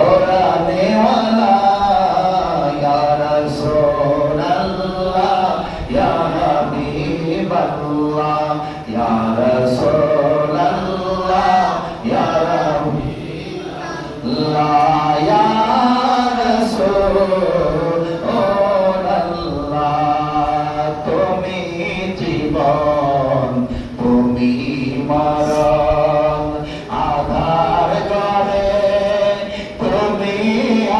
পরানে ওয়ালা ইয়া রাসূলুল্লাহ ইয়া হাবিবাল্লাহ ইয়া রাসূলুল্লাহ ইয়া হাবিবাল্লাহ ইয়া রাসূলুল্লাহ তুমি জীবন তুমি মরণ আধার করে তুমি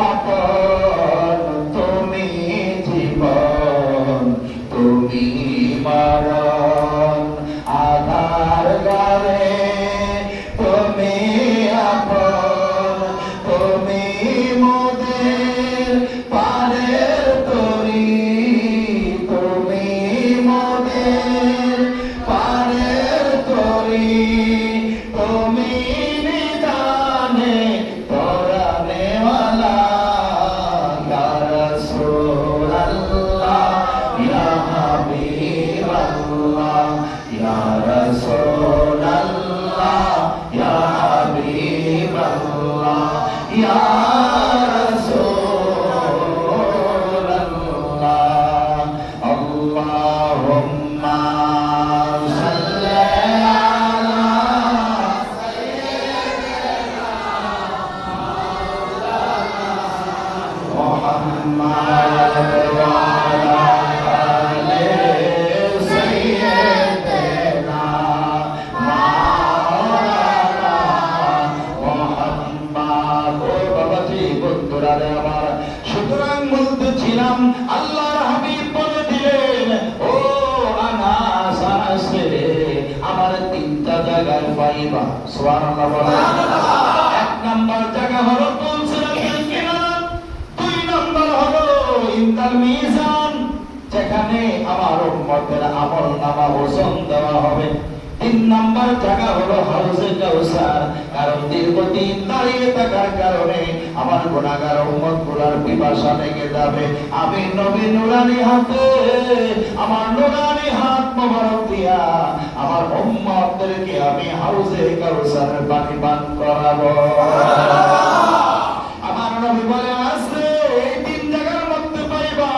আপন তুমি জীবন তুমি মরণ আধার করে তুমি আপন তুমি মোদের পারের তরি তুমি মোদের পারের তরি তুমি নিদানে পরানে ওয়ালা ইয়া রাসূলুল্লাহ ইয়া হাবিবাল্লাহ ইয়া রাসূলুল্লাহ ইয়া হাবিবাল্লাহ ইয়া রাসূলুল্লাহ আল্লাহুম্মা সাল্লি আলা মুহাম্মাদ ওয়া আলা আলি সাইয়্যিদিনা মাওলানা মুহাম্মাদ। ও বাবাজি বন্ধুরা রে আমার, সুতরাং বলতেছিলাম আল্লাহর হাবিব বলে দিলেন, ও আনাস আনাস রে, আমার তিনটা জায়গায় পাইবা। সুবহানাল্লাহ বলেন। এক নাম্বার জায়গা হলো তুলসিরাতুল কিনার, দুই নাম্বার হলো ইনদাল মিজান, যেখানে আমার উম্মতের আমল নামা ওজন দেওয়া হবে। তিন নাম্বার জায়গা হলো হাউজে কাউসার, কারণ দীর্ঘদিন দাঁড়িয়ে থাকার কারণে আমার গুনাহগার উম্মতগুলোর পিপাসা লেগে যাবে। আমি নবী নুরানি হাতে, আমার নুরানি হাত মোবারক দিয়া আমার উম্মতদেরকে আমি হাউজে কাউসারের পানি পান করাবো। আমার নবী বলে আছে, এই তিন জায়গার মধ্যে পাইবা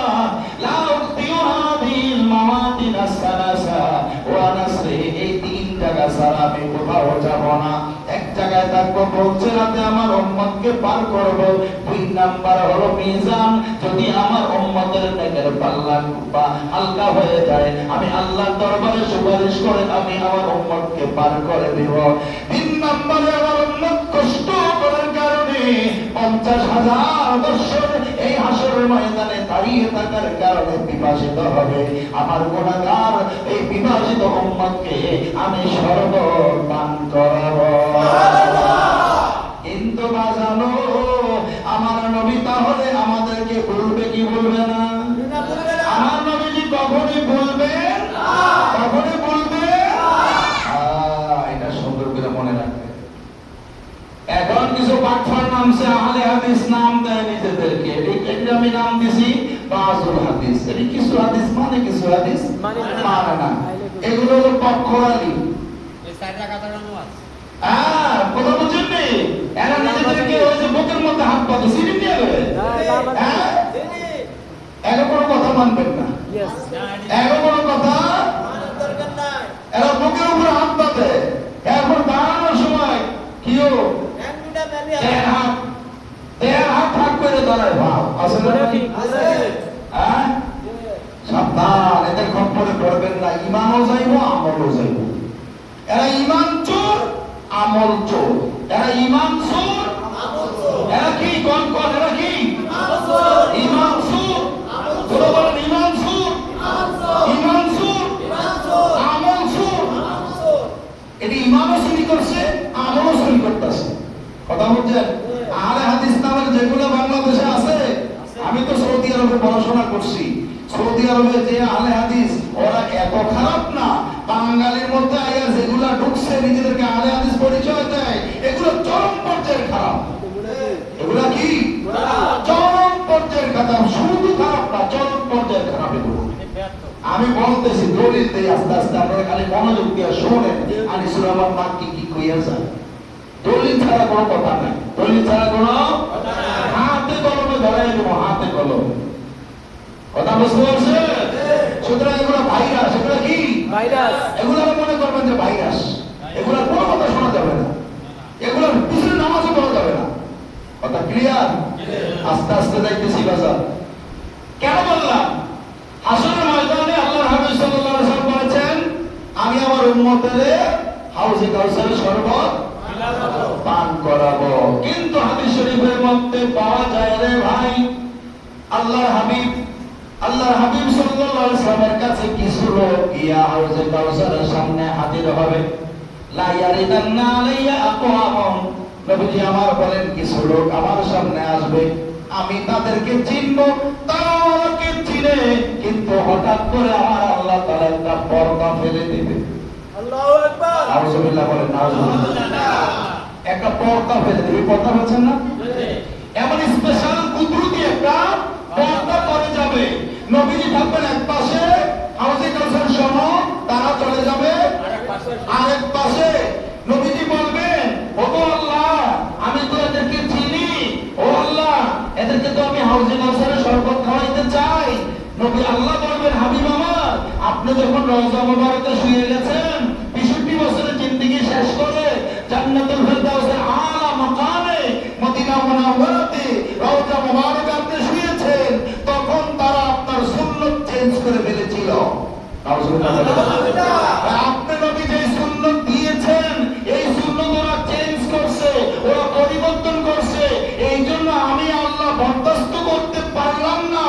লা উক্তিউ হাদিল মাওয়াতিন আসসালাসা ওয়া নাসরি, এই তিন জায়গা ছাড়া আমি কোথাও যাব না। এক জায়গায় থাকবো বলছে রাতে আমার উম্মতকে পার করব। দুই নাম্বার হলো মিজান, যদি আমার উম্মতের নেকের পাল্লা হালকা হয়ে যায় আমি আল্লাহর দরবারে সুপারিশ করে আমি আমার উম্মতকে পার করে দেব। তিন নাম্বারে আমার উম্মত কষ্ট করার কারণে 50,000 বছর এই হাসরের ময়দানে দাঁড়িয়ে থাকার কারণে বিভাজিত হবে। আমার গুনাহগার এই বিভাজিত উম্মতকে আমি শরবত পান করাবো। কিন্তু বাজানো আমার নবী তাহলে আমাদেরকে বলবে কি বলবে না? আমার নবীজি কখনই বলবেন কখনই বলবে। এটা সুন্দর করে মনে রাখবে। এখন কিছু বাটফার নামছে আহলে হাদিস, নাম দেয় নিজেদেরকে, এটা আমি নাম দিছি বাজুল হাদিস। এই কিছু হাদিস মানে কিছু হাদিস মানে না, এগুলো হলো পক্ষরালি। এই চারটা কথার নাম আছে। কথা বুঝছেন নি? এরা নিজেদেরকে ওই যে বুকের মধ্যে হাত পাতে সিঁড়ি দিয়ে দেবে। এরা কোনো কথা মানবেন না, এরা কোনো কথা দরকার নাই। এরা বুকের উপরে হাত পাতে, এরপর দাঁড়ানোর সময় কিও হাত হাত করে দাঁড়ায়। ভাব আসলে সাবধান, এদের খপ্পরে পড়বেন না। ইমানও যাইব আমলও যাইব। এরা ইমান চোর আমল চোর, এরা ইমান চোর এরা কি কোন কোন এরা কি ইমান চোর, বলেন ইমান চোর ইমান চোর আমল চোর। এটি ইমানও চুরি করছে আমলও চুরি করতেছে। কথা বুঝছেন? আহলে হাদিস নামের যেগুলো বাংলাদেশে আছে, আমি তো সৌদি আরবে পড়াশোনা করছি। সৌদি আরবে যে আহলে হাদিস ওরা এত খারাপ না, বাঙালির মধ্যে আইয়া যেগুলা ঢুকছে নিজেদেরকে আহলে হাদিস পরিচয় দেয়, এগুলো চরম পর্যায়ের খারাপ। এগুলা কি চরম পর্যায়ের খারাপ, শুধু খারাপ না চরম পর্যায়ের খারাপ এগুলো। আমি বলতেছি দলিল দেই আস্তে আস্তে, আপনারা খালি মনোযোগ দিয়ে শোনেন। আনিসুর রহমান মাক্কি কি কইয়া যায়, দলিল ছাড়া কোনো কথা নাই, দলিল ছাড়া কোনো কথা নাই। বুঝতে পারছেন? সুতরাং এগুলো ভাইরাস, এগুলো কি ভাইরাস, এগুলো মনে করবেন যে ভাইরাস, এগুলোর কোনো কথা শোনা যাবে না, এগুলোর পিছনে নামাজও পড়া যাবে না। কথা ক্লিয়ার? আস্তে আস্তে যাইতেছি বাজার। কেন বললাম? হাসরের ময়দানে আল্লাহর হাবিব সাল্লাল্লাহু আলাইহি ওয়াসাল্লাম বলেছেন, আমি আমার উম্মতের হাউজে কাউসারের শরবত পান করাবো। কিন্তু হাদিস শরীফের মধ্যে পাওয়া যায় রে ভাই, আল্লাহর হাবিব সাল্লাল্লাহু আলাইহি ওয়াসাল্লামের কাছে কিছু লোক গিয়া হাউজে কাউসারের সামনে হাজির হবে। লা ইয়ারিদান্না আলাইয়া আকওয়াম, নবীজি আমার বলেন কিছু লোক আমার সামনে আসবে, আমি তাদেরকে চিনব, তারা আমাকে চিনে, কিন্তু হঠাৎ করে আমার আল্লাহ তাআলা একটা পর্দা ফেলে দিবে। আল্লাহু আকবার, নাউজুবিল্লাহ বলেন, নাউজুবিল্লাহ। একটা পর্দা ফেলে দিবে, পর্দা বলছেন না, এমন স্পেশাল কুদরতি একটা পর্দা পড়ে যাবে। নবীজি থাকবেন এক পাশে হাউজে কাউসার সহ, তারা চলে যাবে আরেক পাশে। নবীজি বলবেন, ওগো আল্লাহ, আমি তো এদেরকে চিনি, ও আল্লাহ, এদেরকে তো আমি হাউজে কাউসারের শরবত খাওয়াইতে চাই। নবী আল্লাহ বলবেন, হাবিব আমার, আপনি যখন রওজা মুবারকে শুয়ে গেছেন, ৬৫ বছরের জিন্দেগি শেষ করে জান্নাতুল ফেরদাউসের আলা মাকামে মদিনা মুনাওয়ারাতে রওজা মুবারকে আপনি শুয়েছেন, তখন তারা আপনার সুন্নাত চেঞ্জ করে ফেলেছিল। আপনি নবী যে সুন্নাত দিয়েছেন, এই সুন্নাত ওরা চেঞ্জ করছে, ওরা পরিবর্তন করছে। এই জন্য আমি আল্লাহ বরদাস্ত করতে পারলাম না।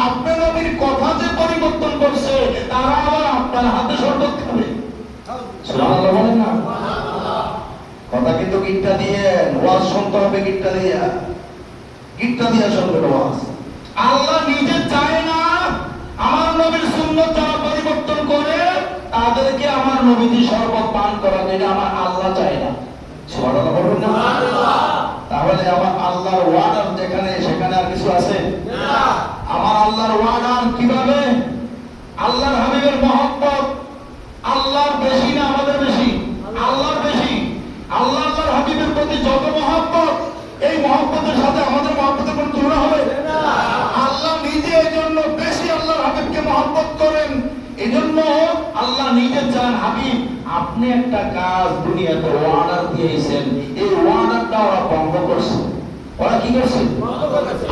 আপনি নবীর কথা যে পরিবর্তন করছে, তারা আবার আপনার হাতে শরবত খাবে। সুবহানাল্লাহ বলেন না? কথা কিন্তু গিট্টা দিয়ে ওয়াজ শুনতে হবে, গিট্টা দিয়ে শুনবে ওয়াজ। আল্লাহ নিজে চায় না আমার নবীর সুন্নাত যারা পরিবর্তন করে তাদেরকে আমার নবীজি শরবত পান করাবে, এটা আমার আল্লাহ চায় না। সুবহানাল্লাহ বলুন না? তাহলে আমার আল্লাহর ওয়ার্ডার যেখানে, সেখানে আর কিছু আছে না। আমার আল্লাহর ওয়ার্ডার কিভাবে? আল্লাহর হাবিবের মহব্বত আল্লাহর বেশি না আমাদের বেশি? আল্লাহর বেশি। আল্লাহর হাবিবের প্রতি যত মহব্বত, এই মহব্বতের সাথে আমাদের মহব্বতের কোনো তুলনা হবে না। আল্লাহ নিজে এই জন্য বেশি আল্লাহর হাবিবকে মহব্বত করেন। এই জন্য আল্লাহ নিজে চান, হাবিব আপনি একটা কাজ দুনিয়াতে অর্ডার দিয়েছেন, এই অর্ডারটা ওরা ভঙ্গ করছে। ওরা কি করছে?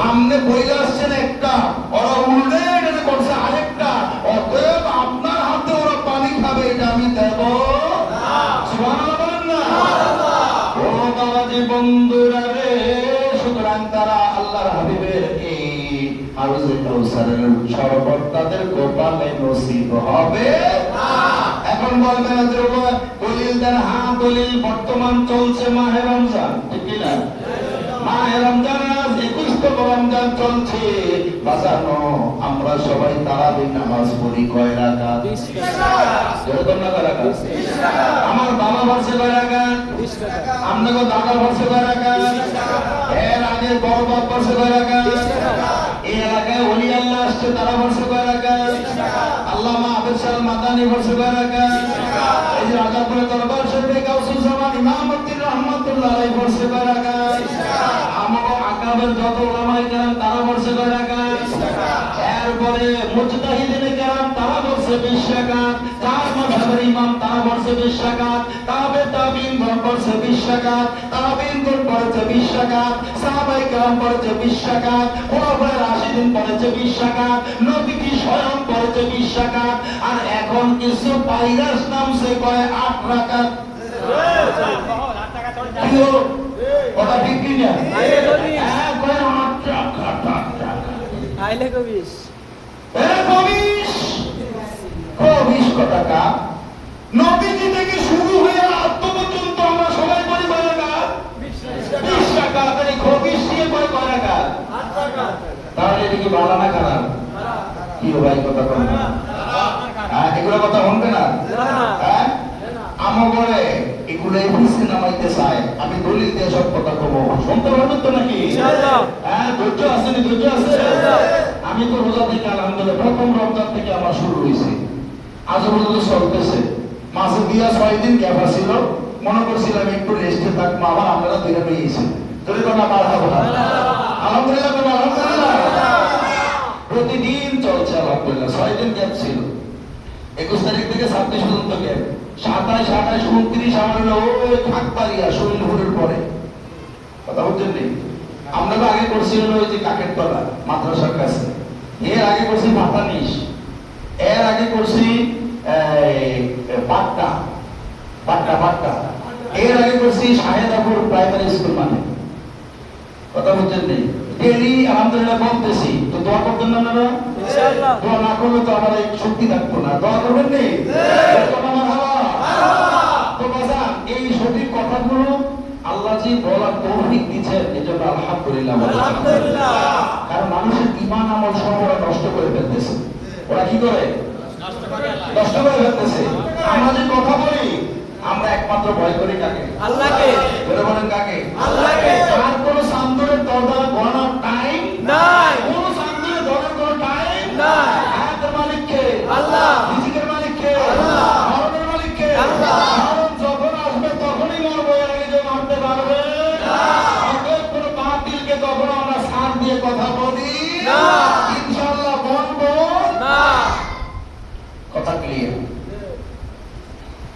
আপনি বইলে আসছেন একটা, ওরা উল্টে এটা করছে আরেকটা। অতএব আপনার হাতে ওরা পানি খাবে, এটা আমি দেব না। সুবহানাল্লাহ বলেন না? ও বাবাজি বন্ধুরা রে, সুতরাং তারা আল্লাহর হাবিবের এই হাউজে কাউসারের শরবত তাদের কপালে নসিব হবে না। এখন বলবেন দলিল দেন। হ্যাঁ, দলিল বর্তমান চলছে মাহে রমজান, ঠিক কি না? মাহে রমজান আজ 21তম রমজান চলছে। বাজানো আমরা সবাই তারাবি নামাজ পড়ি কয় রাকাত? 20 রাকাত। যেরকম না কয় রাকাত? 20 রাকাত। আমার বাবা পড়ছে কয় রাকাত? 20 রাকাত। আপনাকে দাদা পড়ছে কয় রাকাত? 20 রাকাত। এর আগে বড় বাপ পড়ছে কয় রাকাত? 20 রাকাত। এই এলাকায় ওলি আল্লাহ আসছে, তারা পড়ছে কয় রাকাত? 20 রাকাত। আল্লামা আবেদ সাহেব মাদানী পড়ছে কয় রাকাত? 20 রাকাত। এই যে রাজাপুরে দরবার শরীফে গাউসুল জামান ইমামউদ্দিন রহমাতুল্লাহ আলাইহি পড়ছে কয় রাকাত? 20 রাকাত। আমার আকাবের যত উলামায়ে কেরাম তারা পড়ছে কয় রাকাত? 20 রাকাত। এরপরে মুজতাহিদিনে কেরাম তারা পড়ছে 20 রাকাত। চার মাযহাবের ইমাম তারা পড়ছে 20 রাকাত। তাবিঈন পড়ছে 20 রাকাত। তাবিঈন পড়ছে 20 রাকাত। সাহাবায়ে কেরাম পড়ছে 20 রাকাত। খুলাফায়ে রাশিদিন পড়েছে 20 রাকাত। নবীজি স্বয়ং পড়েছে 20 রাকাত। আর এখন কিছু ভাইরাস নামছে কয় 8 রাকাত। কথা ঠিক কি না? হ্যাঁ, কয় 8 রাকাত। আইলে কবিস কথাটা নবীজি থেকে শুরু হয়ে আত্ম পর্যন্ত আমরা সবাই করি কয় রাকাত? 20 রাকাত। আর এই খবিস দিয়ে কয় রাকাত? 8 রাকাত। তাহলে এটা কি ভালো না খারাপ? কি ভাই কথা বলেন না? হ্যাঁ, এগুলো কথা শুনবে না? হ্যাঁ, আমগরে এগুলো এফিসে নামাইতে চায়। আমি দলিল দিয়ে সব কথা কব, শুনতে পারবেন তো নাকি? ইনশাআল্লাহ। হ্যাঁ, ধৈর্য আছে নি? ধৈর্য আছে? আমি তো রোজা থেকে আলহামদুলিল্লাহ প্রথম রমজান থেকে আমার শুরু হয়েছে, আজ পর্যন্ত চলতেছে। মাসে দিয়া 6 দিন গ্যাপ ছিল, মনে করছিলাম একটু রেস্টে থাকবো, আবার আপনারা ধরে নিয়েছি। ধরে কোন মারহাবা, আলহামদুলিল্লাহ, আলহামদুলিল্লাহ। প্রতিদিন চলছে আলহামদুলিল্লাহ। 6 দিন গ্যাপ ছিল, 21 তারিখ থেকে 26 পর্যন্ত গ্যাপ, 27, 28, 29 আমার হলো ওই খাকবাড়িয়া শরীরপুরের পরে। কথা বলছেন নি? আমরা তো আগে করছি হলো ওই যে কাকের তলা মাদ্রাসার কাছে, এর আগে করছি ভাতানিস, এর আগে করছি বাট্টা বাট্টা বাট্টা, এর আগে করছি শাহেদাপুর প্রাইমারি স্কুল। মানে কথা বলছেন নি? ডেলি আলহামদুলিল্লাহ বলতেছি, তো দোয়া করতেন না আপনারা? ইনশাআল্লাহ। দোয়া না করলে তো আমার এই শক্তি থাকতো না। দোয়া করবেন নি? তো বাজান, এই সঠিক কথাগুলো আল্লাহ জি বলার তৌফিক দিচ্ছেন, এজন্য আলহামদুলিল্লাহ। আলহামদুলিল্লাহ। কারণ মানুষের ঈমান আমল সব ওরা নষ্ট করে ফেলতেছে। ওরা কি করে? নষ্ট করে ফেলতেছে। আমরা যে কথা বলি, আমরা একমাত্র ভয় করি কাকে? আল্লাহকে। বলে বলেন কাকে? আল্লাহকে। আর কোন সান্দরের দরজা গণার টাইম নাই। কোন সান্দরের দরজা গণার টাইম নাই। হায়াতের মালিক কে? আল্লাহ। রিজিকের মালিক কে? আল্লাহ। মরণের মালিক কে? আল্লাহ। মরণ যখন আসবে তখনই মরবো, এর আগে যে মরতে পারবে না। অতএব কোন বাতিলকে তখন আমরা সার দিয়ে কথা বলি না। ইনশাআল্লাহ বলবো না। কথা ক্লিয়ার?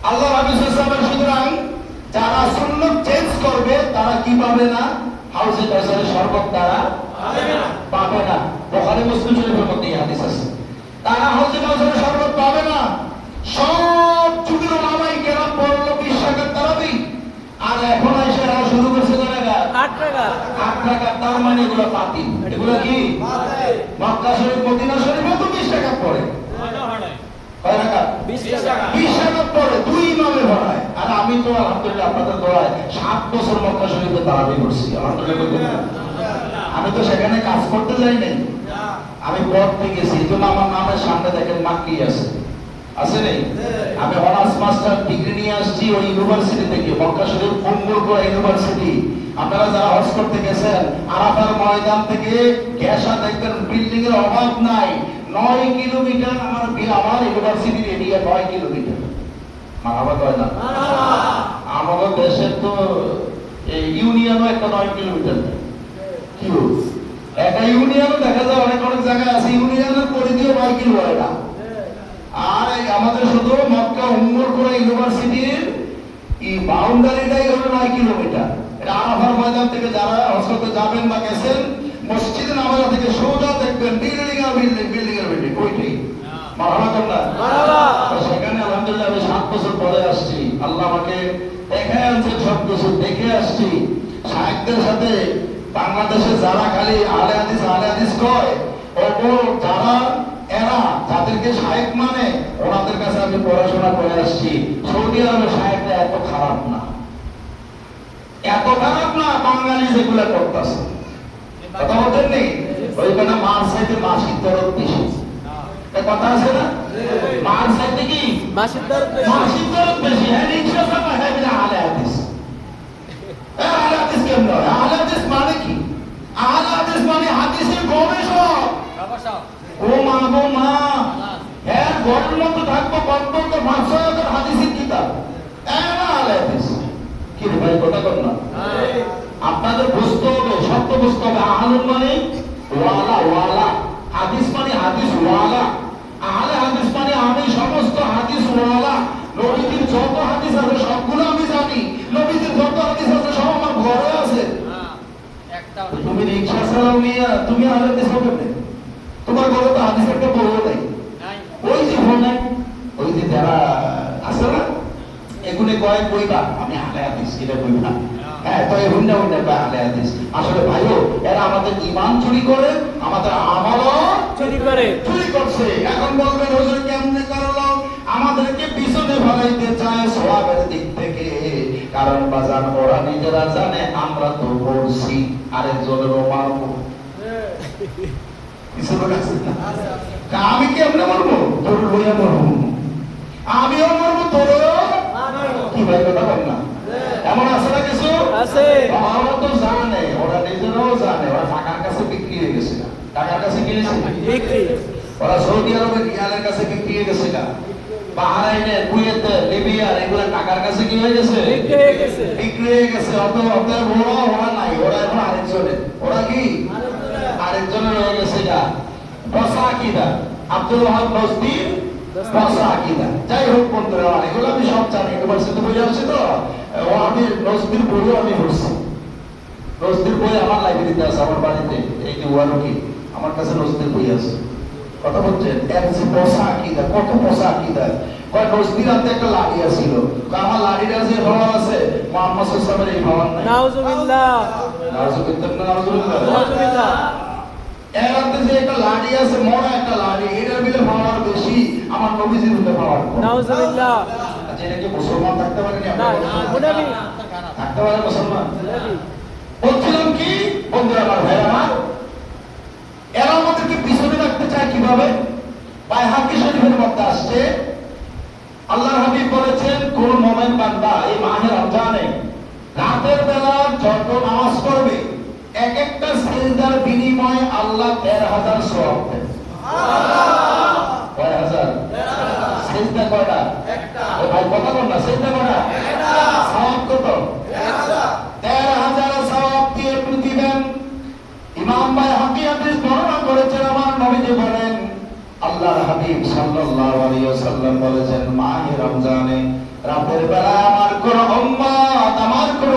আল্লাহ রাব্বুল ইসলামের সুতরাং যারা সুন্নাত চেঞ্জ করবে তারা কি পাবে না? হাউজে কাউসারের শরবত তারা পাবে না। বুখারী মুসলিম শরীফের মধ্যে এই হাদিস আছে। তারা হাউজে কাউসারের শরবত পাবে না। সব যুগের ওলামায়ে কেরাম পড়লো 20 রাকাত তারাবি, আর এখন এসে এরা শুরু করছে কয় রাকাত? 8 টাকা। 8 রাকাত। তার মানে এগুলো বাতিল। এগুলো কি বাতিল? মক্কা শরীফ মদিনা শরীফে তো 20 রাকাত পড়ে। কয় রাকাত? 20 টাকা। 20 রাকাত পড়ে, দুই ইমামে পড়ায়। আর আমি তো আলহামদুলিল্লাহ আপনাদের দোয়ায় 7 বছর মক্কা শরীফে তারাবি করছি আলহামদুলিল্লাহ। আমি তো সেখানে কাজ করতে যাই নাই, আমি পড়তে গেছি। এই জন্য আমার নামের সামনে দেখেন মাক্কি আছে, আছে নেই? আমি অনার্স মাস্টার ডিগ্রি নিয়ে আসছি ওই ইউনিভার্সিটি থেকে, মক্কা শরীফ কুম্বুরপুরা ইউনিভার্সিটি। আপনারা যারা হজ করতে গেছেন, আরাফার ময়দান থেকে গ্যাসা দেখবেন, বিল্ডিং এর অভাব নাই। 9 কিলোমিটার আমার ইউনিভার্সিটির এরিয়া, 9 কিলোমিটার। মারাবা কয় না? আমাদের দেশের তো এই ইউনিয়নও একটা 9 কিলোমিটার। কি বলছ? একটা ইউনিয়নও দেখা যায় অনেক অনেক জায়গায় আছে, ইউনিয়নের পরিধিও 9 কিলো হয় না। আর আমাদের শুধু মক্কা উম্মুরপুরা ইউনিভার্সিটির এই বাউন্ডারিটাই হলো 9 কিলোমিটার। এটা আরাফার ময়দান থেকে যারা হজ করতে যাবেন বা গেছেন, মসজিদে নামাজ থেকে সোজা দেখবেন বিল্ডিং আর বিল্ডিং, বিল্ডিং আর বিল্ডিং। ওইটাই মারহাবা করনা। মারহাবা। সেখানে আলহামদুলিল্লাহ আমি 7 বছর পরে আসছি। আল্লাহ আমাকে দেখে আনছে, সব কিছু দেখে আসছি। শায়েখদের সাথে বাংলাদেশে যারা খালি আলে হাদিস কয়, ওগুলো যারা এরা যাদেরকে শায়েখ মানে, ওনাদের কাছে আমি পড়াশোনা করে আসছি। সৌদি আরবের শায়েখরা এত খারাপ না, এত খারাপ না বাঙালি যেগুলো করতেছে। কথা বলতেন নেই? ওইখানে মার সাইডে মাসির দরদ বেশি। কথা আছে না? মার সাইডে কি মাসির দরদ বেশি। মাসির দরদ বেশি। হ্যাঁ, রিক্সা চাপা, হ্যাঁ বলে আলে হাদিস। আলে হাদিস কেমন হয়? আলে হাদিস মানে কি? আলে হাদিস মানে হাদিসের গবেষক। ও মা গো মা, হ্যাঁ গড়ের মতো থাকবো কর্তব্য 500 হাদিসের কিতাব। এরা আলে হাদিস। কি রে ভাই, কথা কর না? আপনাদের বুঝতে হবে, সত্য বুঝতে হবে। আহলুল মানে ওয়ালা, ওয়ালা। হাদিস মানে হাদিস ওয়ালা। আহলে হাদিস মানে আমি সমস্ত হাদিস ওয়ালা। নবীজির যত হাদিস আছে সবগুলো আমি জানি। নবীজির যত হাদিস আছে সব আমার ঘরে আছে। তুমি রিকশা চালাও মিয়া, তুমি আহলে হাদিস হবে না? তোমার ঘরে তো হাদিস একটা বইও নাই। ওই যে ফোনে ওই যে যারা আছে না, এগুলো কয় কইবা আমি আহলে হাদিস, এটা কইবা। হ্যাঁ, তো এই হুন্ডা হুন্ডা কয় আহলে হাদিস। আসলে ভাইও এরা আমাদের ঈমান চুরি করে, আমাদের আমলও চুরি করে। চুরি করছে। এখন বলবেন হুজুর কেমনে করলো? আমাদেরকে পিছনে ফলাইতে চায় সওয়াবের দিক থেকে। কারণ বাজান ওরা নিজেরা জানে আমরা তো করছি, আরেকজনেরও মারবো। আমি কেমনে মরবো? তোর লইয়া মরবো, আমিও মরবো, তোরও। কি ভাই, কথা বল না? এমন আছে না কিছু? আছে। ওরা তো জানে, ওরা নিজেরাও জানে। ওরা টাকার কাছে বিক্রি হয়ে গেছে না? টাকার কাছে কিনেছে বিক্রি। ওরা সৌদি আরবের রিয়ালের কাছে বিক্রি হয়ে গেছে না? বাহরাইনে, কুয়েতে, লিবিয়ার এগুলো টাকার কাছে কি হয়ে গেছে? বিক্রি হয়ে গেছে। বিক্রি হয়ে গেছে। অতএব ওরা নাই, ওরা এখন আরেকজনের। ওরা কি আরেকজনের হয়ে গেছে। আকীদা, আব্দুল ওয়াহাব নজদীর পসা আকীদা। যাই হোক বন্ধুরা, এগুলো আমি সব জানি, ইউনিভার্সিটি বই আসছে তো, আমি নজদীর বইও আমি পড়ছি। নজদীর বই আমার লাইব্রেরিতে আছে, আমার বাড়িতে, এই যে ওয়ারুকি, আমার কাছে নজদীর বই আছে। কথা বলছেন, এর যে পসা আকীদা, কত পসা আকীদা। কয় নজদীর হাতে একটা লাঠি আছিল, আমার লাঠির আছে পাওয়ার আছে, মুহাম্মদ সাল্লাল্লাহু আলাইহি ওয়াসাল্লামের এই পাওয়ার নাই। নাউজুবিল্লাহ, নাউজুবিল্লাহ। এর হাতে যে একটা লাঠি আছে, মোড়া একটা লাঠি, এটার বিলে পাওয়ার বেশি আমার নবীজির বিলে পাওয়ার কম। নাউজুবিল্লাহ। আচ্ছা, এটা কি মুসলমান থাকতে পারে না? না, মুনাফি থাকতে পারে মুসলমান। মুনাফি। বলছিলাম কি বন্ধুরা, আমার ভাই আমার, এরা আমাদেরকে পিছনে রাখতে চায় কিভাবে? বাইহাকি শরীফের মধ্যে আসছে, আল্লাহর হাবিব বলেছেন, কোন মুমিন বান্দা এই মাহে রমজানে রাতের বেলা যত নামাজ পড়বে, এক একটা সিজদার বিনিময়ে আল্লাহ ১৩,০০০ সওয়াব দেন। সুবহানাল্লাহ। কয় হাজার? সিজদা কয়টা? একটা। ও ভাই কথা বল না, সিজদা কয়টা? একটা। সওয়াব কত? ১৩,০০০। ১৩,০০০ সওয়াব দিয়ে দিবেন। ইমাম বাইহাকি হাদিস বর্ণনা করেছেন, আমার নবীজি বলেন, আল্লাহর হাবিব সাল্লাল্লাহু আলাইহি ওয়াসাল্লাম বলেছেন, মাহে রমজানে রাতের বেলা আমার কোন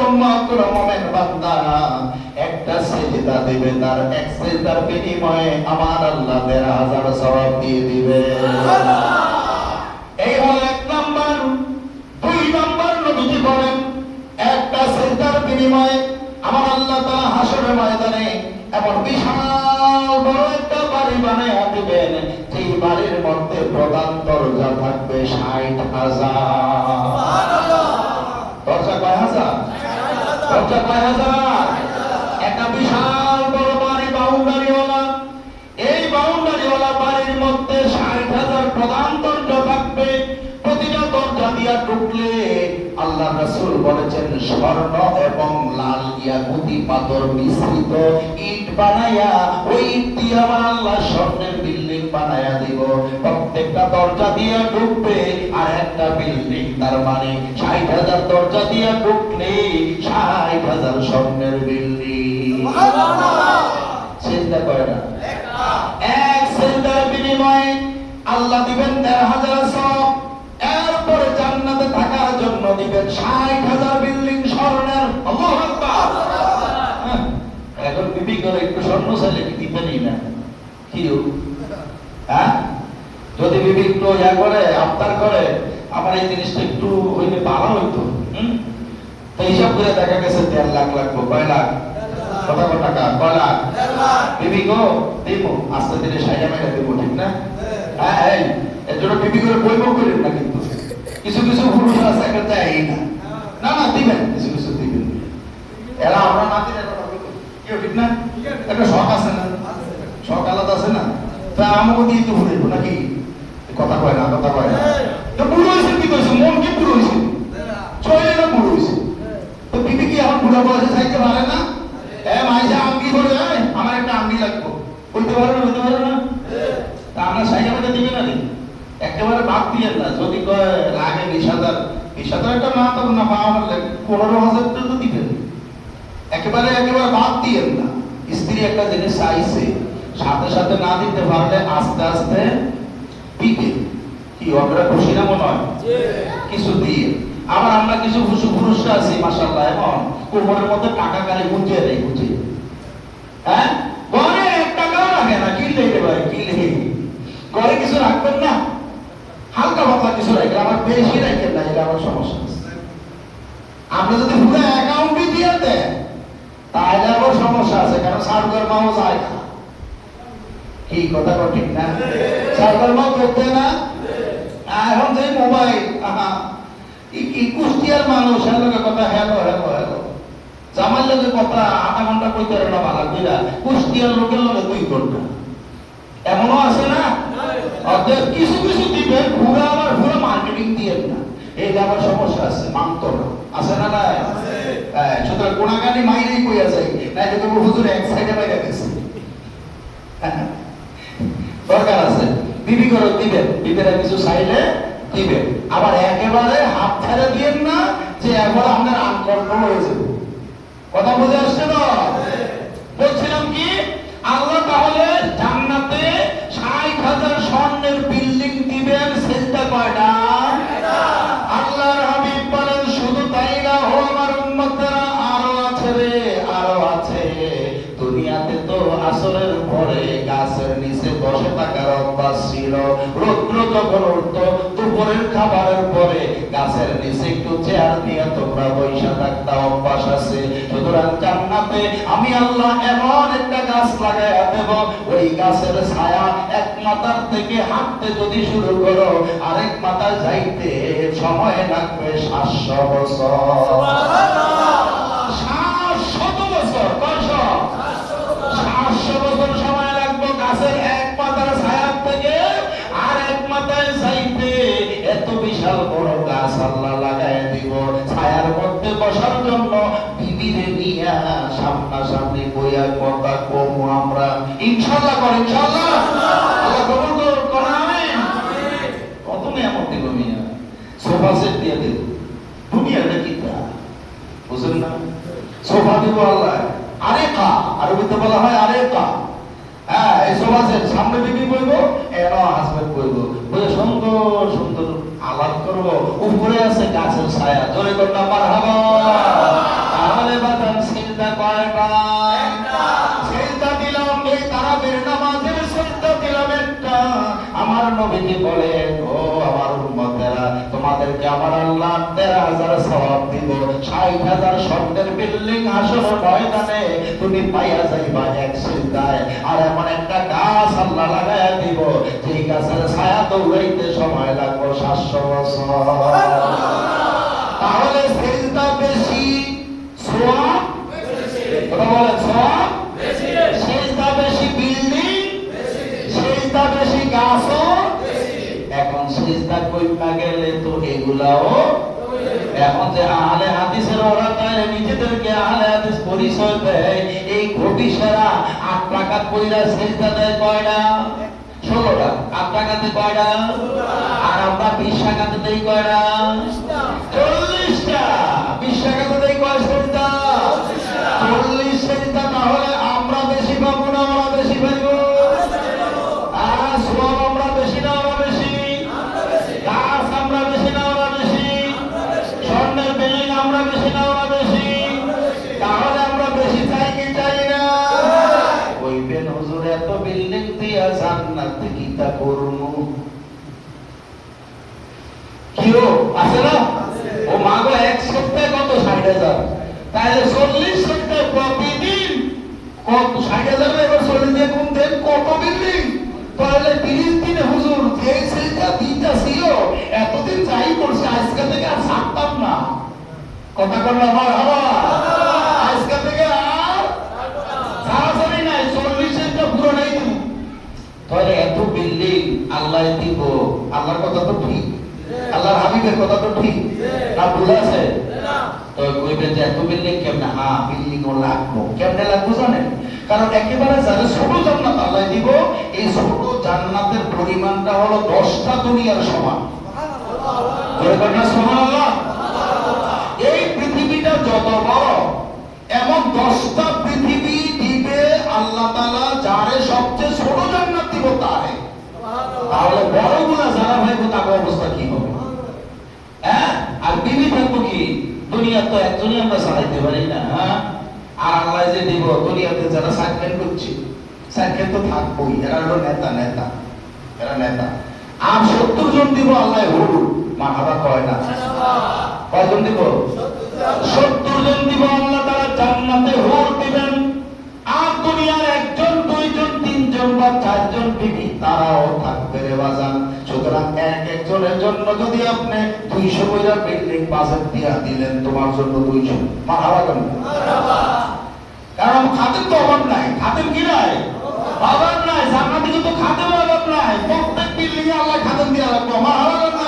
উম্মত, কোন মুমিন বান্দা একটা সিজদা দিবে, তার এক সিজদার বিনিময়ে আমার আল্লাহ ১৩,০০০ সওয়াব দিয়ে দিবে। এই হলো এক নাম্বার। দুই নাম্বার, নবীজি বলেন, একটা সিজদার বিনিময়ে আমার আল্লাহ তাআলা হাশরের ময়দানে এমন বিশাল বড় একটা বাড়ি বানায় দিবেন, সেই বাড়ির মধ্যে প্রধান দরজা থাকবে ৬০,০০০। দরজা কয় হাজার? দরজা কয় হাজার? একটা বিশাল বড় বাড়ি, বাউন্ডারিওয়ালা। এই বাউন্ডারিওয়ালা বাড়ির মধ্যে ৬০,০০০ প্রধান দরজা থাকবে। প্রতিটা দরজা দিয়া ঢুকলে আল্লাহ রাসূল বলেছেন, স্বর্ণ এবং লাল ইয়াকুতি পাথর মিশ্রিত ইট বানায়া, ওই ইট দিয়ে আমার আল্লাহ স্বর্ণের বিল্ডিং বানায়া দিব। প্রত্যেকটা দরজা দিয়ে ঢুকবে আর একটা বিল্ডিং, তার মানে ৬০,০০০ দরজা দিয়ে ঢুকলে ৬০,০০০ স্বর্ণের বিল্ডিং। সুবহানাল্লাহ। সিজদা করে না? একটা। এক সিজদার বিনিময়ে আল্লাহ দিবেন ১৩,০০০ সওয়াব। এরপরে জান্নাতে থাকার জন্য দিবেন ৬০,০০০ বিল্ডিং স্বর্ণের। আল্লাহু আকবার। এখন বিবি করে একটু স্বর্ণ চাইলে কি দিবেনই না? কি হ্যাঁ, যদি বিবি একটু ইয়া করে, আবদার করে, আমার এই জিনিসটা একটু হইলে ভালো হইতো, তো হিসাব করে দেখা গেছে ১.৫ লাখ লাগবে। কয় লাখ? কথা কয় টাকা? কয় লাখ? বিবি গো দিব, আস্তে ধীরে সাইডা মেরে দিব, ঠিক না? হ্যাঁ, এই এর জন্য বিবি করে বইব করেন না, কিন্তু কিছু কিছু পুরুষ আছে একটা দেয় না, না না দিবেন, কিছু কিছু দিবেন। এরা আমরা না দিলে কথা বলবো কেউ, ঠিক না? একটা শখ আছে না, শখ আলাদা আছে না, তা আমাকে দিয়ে তো ঘুরে নাকি? কথা কয় না, কথা কয় না। তো বুড়ো হয়েছে, কি কইছে? মন কি বুড়ো হয়েছে? চলে না বুড়ো হয়েছে। তো বিবি কি এখন বুড়া বয়সে থাকতে পারে না? মাইসা আঙ্গি করে, আমার একটা আঙ্গি লাগবো, বলতে পারে না, বলতে পারে না? তা আমরা সাইকেল মধ্যে দিবে না, একেবারে বাদ দিয়ে না। যদি লাগে ২০,০০০, ২০,০০০ একটা মা তখন না পাওয়া হলে ১৫,০০০ তো দিবেন। একেবারে বাদ দিয়ে না। স্ত্রী একটা জিনিস চাইছে, সাথে সাথে না দিতে পারলে আস্তে আস্তে দিবে। কি আমরা খুশি না মনে হয়? কিছু দিয়ে। আবার আমরা কিছু পুরুষরা আছি মাশাআল্লাহ, এমন কোমরের মধ্যে টাকা গাড়ি গুঁজিয়ে দেয়, গুঁজিয়ে। হ্যাঁ, ঘরে ১ টাকাও রাখে না। কি লেগে ভাই, কি লেগে? ঘরে কিছু রাখবেন না, হালকা পাতলা কিছু রাখেন, আমার বেশি রাখেন না, এটা আমার সমস্যা। আপনি যদি পুরো অ্যাকাউন্টই দিয়ে দেন তাহলে আবার সমস্যা আছে, কারণ সার্ভার মাও যায় না। কি কথা ঠিক না? সার্ভার মাও করতে না। এখন যে মোবাইল, কুষ্টিয়ার মানুষ কথা হ্যালো হ্যালো হ্যালো, জামার লোকে কথা ০.৫ ঘন্টা কইতে পারে না, ভালো কইরা কুষ্টিয়ার লোকের লোকে ২ ঘন্টা। এমনও আছে না? অর্থাৎ কিছু কিছু দিবেন, পুরো আবার পুরো মার্কেটিং দিয়ে না, এইটা আবার সমস্যা আছে, মানতো না, আছে না? না, সুতরাং কোনাগানি মাইরেই কইয়া যায়, না এটা তো হুজুর এক সাইডে বাইরে গেছে। দরকার আছে বিবি করে দিবেন, বিবিরা কিছু চাইলে দিবেন, আবার একেবারে হাত ছেড়ে দিয়েন না যে একবার আপনার আনকন্ট্রোল হয়ে যাবে। কথা বুঝে আসছে তো? বলছিলাম কি, আল্লাহ তাহলে জান্নাতে ৬০ দুনিয়াতে তো আসরের পরে গাছের নিচে বসে থাকার অভ্যাস ছিল। রৌদ্র যখন উঠতো দুপুরের খাবারের পরে গাছের নিচে একটু চেয়ার দিয়ে তোমরা বৈশা থাকতে অভ্যাস আছে। সুতরাং জান্নাতে আমি আল্লাহ এমন একটা গাছ লাগাইয়া দেব, ওই গাছের ছায়া এক মাথার থেকে হাঁটতে যদি শুরু করো আরেক মাথায় যাইতে সময় লাগবে 700 বছর। 700 বছর, 700 বছর সময় লাগবে গাছের এক মাথার ছায়া থেকে আর এক মাথায় যাইতে। এত বিশাল বড় গাছ আল্লাহ লাগায় দিব, ছায়ার মধ্যে বসার জন্য বিবিরে নিয়া সামনাসামনি বইয়া কথা কমু আমরা। ইনশাআল্লাহ কর, ইনশাআল্লাহ। আল্লাহ কবুল করুন, কোন আমিন। কত নিয়ামত দিল মিয়া, সোফা সেট দিয়ে দিল। দুনিয়াটা কি তা বুঝেন না? সোফা দিব আল্লাহ, আরেকা, আরবিতে বলা হয় আরেকা। হ্যাঁ, এই সোফা সেট সামনে বিবি বইবো, এর হাসবেন্ড বইবো, বলে সুন্দর সুন্দর আলাপ করবো। উপরে আছে গাছের ছায়া, জোরে করলাম মারহাবা। তাহলে বাজান সিজদা কয়টা? সিজদা দিলাম এই তারাবির নামাজের সিজদা দিলাম একটা। আমার নবীজি বলেন, ও আমার উম্মতেরা, তোমাদেরকে আমার আল্লাহ 13,000 সওয়াব দিব। 60,000 স্বর্ণের বিল্ডিং হাসর ময়দানে তুমি পাইয়া যাইবা এক সিজদায়। আর এমন একটা গাছ আল্লাহ লাগাইয়া দিব, যেই গাছের ছায়া দৌড়াইতে সময় লাগবে 700 বছর। তাহলে সিজদা বেশি, সওয়াব বেশি। কথা বলেন, সওয়াব বেশি। সিজদা বেশি, বিল্ডিং বেশি। সিজদা বেশি, গাছও বেশি। এখন সিজদা কইরা গেলে তো এগুলাও। এখন যে আহলে হাদিসের ওরা তাহলে নিজেদেরকে আহলে হাদিস পরিচয় দেয়, এই ঘটিসেরা 8 রাকাত কইরা সিজদা দেয় কয়টা? 16টা। 8 রাকাতে কয়টা? আর আমরা 20 রাকাতে দেই কয়টা? 40টা। 20 রাকাতে দেই কয় সিজদা? 40 সিজদা। তাহলে আমরা বেশি পাবো না ওরা বেশি পাইবো? আর সওয়াব আমরা বেশি না ওরা বেশি? গাছ আমরা বেশি না ওরা বেশি? স্বর্ণের বিল্ডিং আমরা বেশি না ওরা বেশি? তাহলে আমরা বেশি চাই কি চাই না? কইবেন হুজুর এত বিল্ডিং দিয়া জান্নাতে কি তা করমু? কিও আছে না? ও মাগো এক সপ্তাহে কত? 60,000। তাহলে 40 সপ্তাহে প্রতিদিন কত? 60,000 এবার 40 দিয়ে গুণ দেন, কত বিল্ডিং? তাহলে 30 দিনে হুজুর যে সেটা দিটা ছিল এতদিন যাই করছে, আজকে থেকে আর ছাড়তাম না। কথা বললাম আমার বাবা, আজকে থেকে আর ছাড়াছাড়ি নাই, 40টা পুরো নাই দিব। তাহলে এত বিল্ডিং আল্লাহ দিব, আল্লাহর কথা তো ঠিক, আল্লাহর হাবিবের কথা তো ঠিক না? ভুল আছে? তো কইবেন যে এত বিল্ডিং কেমনে? হ্যাঁ, বিল্ডিং ও লাগবো। কেমনে লাগবো জানেন? কারণ একেবারে যারা ছোট জান্নাত আল্লাহ দিব, এই ছোট জান্নাতের পরিমাণটা হলো 10টা দুনিয়ার সমান। সুবহানাল্লাহ। এই পৃথিবীটা যত বড়, এমন 10টা পৃথিবী দিবে আল্লাহ তাআলা, যারে সবচেয়ে ছোট জান্নাত দিব তারে। তাহলে বড়গুলা যারা ভাইবো তার অবস্থা কি হবে? হ্যাঁ, আর বিবি থাকবো কি? দুনিয়া তো একজনই আমরা চালাইতে পারি না। হ্যাঁ, আর আল্লাহ যে দিব, দুনিয়াতে যারা সাইকেল করছে সাইকেল তো থাকবোই, এরা হলো নেতা, নেতা, এরা নেতা। আর 70 জন দিব আল্লাহ হুল, মারহাবা কয় না? কয়জন দিব? 70 জন দিব আল্লাহ তাআলা জান্নাতে হুল দিবেন। আর দুনিয়ার 1 জন 2 জন 3 জন বা 4 জন বিবি তারাও থাকবে রে বাজান। সুতরাং এক একজনের জন্য যদি আপনি 200 কইরা বিল্ডিং বাজেট দিয়া দিলেন, তোমার জন্য 200। মারহাবা কেন? কারণ খাদেম তো অভাব নাই। খাদেম কি নাই? অভাব নাই। জান্নাতে কিন্তু খাদেম অভাব নাই। প্রত্যেক বিল্ডিং এ আল্লাহ খাদেম দিয়া রাখবো। মারহাবা কেন?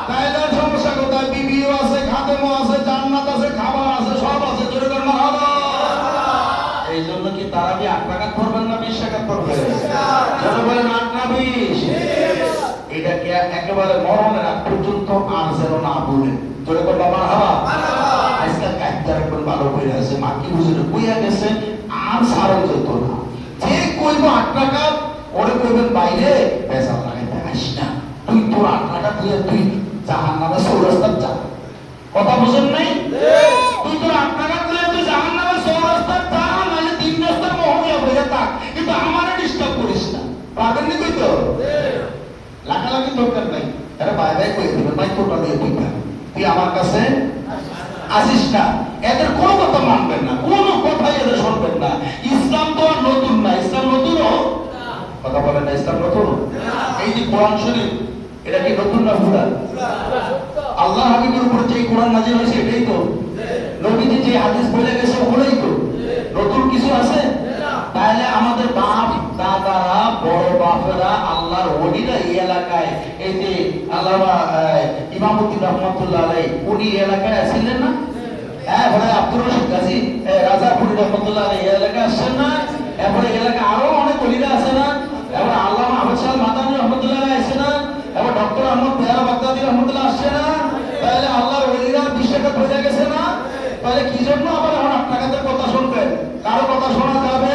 তাইলে সমস্যা কোথায়? বিবিও আছে, খাদেমও আছে, জান্নাত আছে, খাবার আছে, সব আছে। জোরে করে মারহাবা। এই জন্য কি তারাবি 8 রাকাত পড়বেন না 20 রাকাত পড়বেন? জোরে বলেন 8 না 20? এটাকে একেবারে মরণের আগ পর্যন্ত আর যেন না বলেন। জোরে করে মারহাবা। আজকাল কাজটা একবার ভালো করে আছে, মাকি হুজুরে কইয়া গেছে, আর সারল যেত না। যে কইব 8 রাকাত, ওরে কইবেন বাইরে পেশা লাগাইতে আসি না, তুই তোর 8 রাকাত দিয়ে তুই জাহান্নামে চৌরাস্তায় যা। কথা বুঝেন নাই? তুই তোর 8 রাকাত দিয়ে তুই জাহান্নামে চৌরাস্তায় যা। দরকার নাই, এরা বাই বাই করে দিবে, মাইক্রোটা দিয়ে দিবে, তুই আমার কাছে আসিস না। এদের কোনো কথা মানবেন না, কোনো কথাই এদের শুনবেন না। ইসলাম তো আর নতুন না, ইসলাম নতুন কথা বলেন না, ইসলাম নতুন। এই যে কোরআন শরীফ, এটা কি নতুন না পুরান? আল্লাহ হাবিবের উপর যে কোরআন নাযিল হয়েছে এটাই তো, নবীজি যে হাদিস বলে গেছে ওগুলোই তো, নতুন কিছু আছে? তাহলে আমাদের বাপ দাদারা বড় বাপেরা আল্লাহর ওলিরা এই এলাকায়, এই যে আল্লামা ইমামউদ্দিন রহমাতুল্লাহ আলাইহি উনি এই এলাকায় আসছিলেন না? হ্যাঁ, বলে আব্দুর রশিদ গাজী রাজাপুরি রহমাতুল্লাহ আলাইহি এই এলাকায় আসছেন না? এরপরে এই এলাকায় আরো অনেক ওলিরা আছে না? এবার আল্লামা আহমদ শাহ মাদানী রহমাতুল্লাহ আলাইহি আসছে না? এবার ডক্টর আহমদ তেহারা বাগদাদি রহমাতুল্লাহ আসছে না? তাহলে আল্লাহর ওলিরা বিশ্বকাপ হয়ে গেছে না? তাহলে কি জন্য আবার এখন আপনাদের কথা শুনবেন? কারো কথা শোনা যাবে?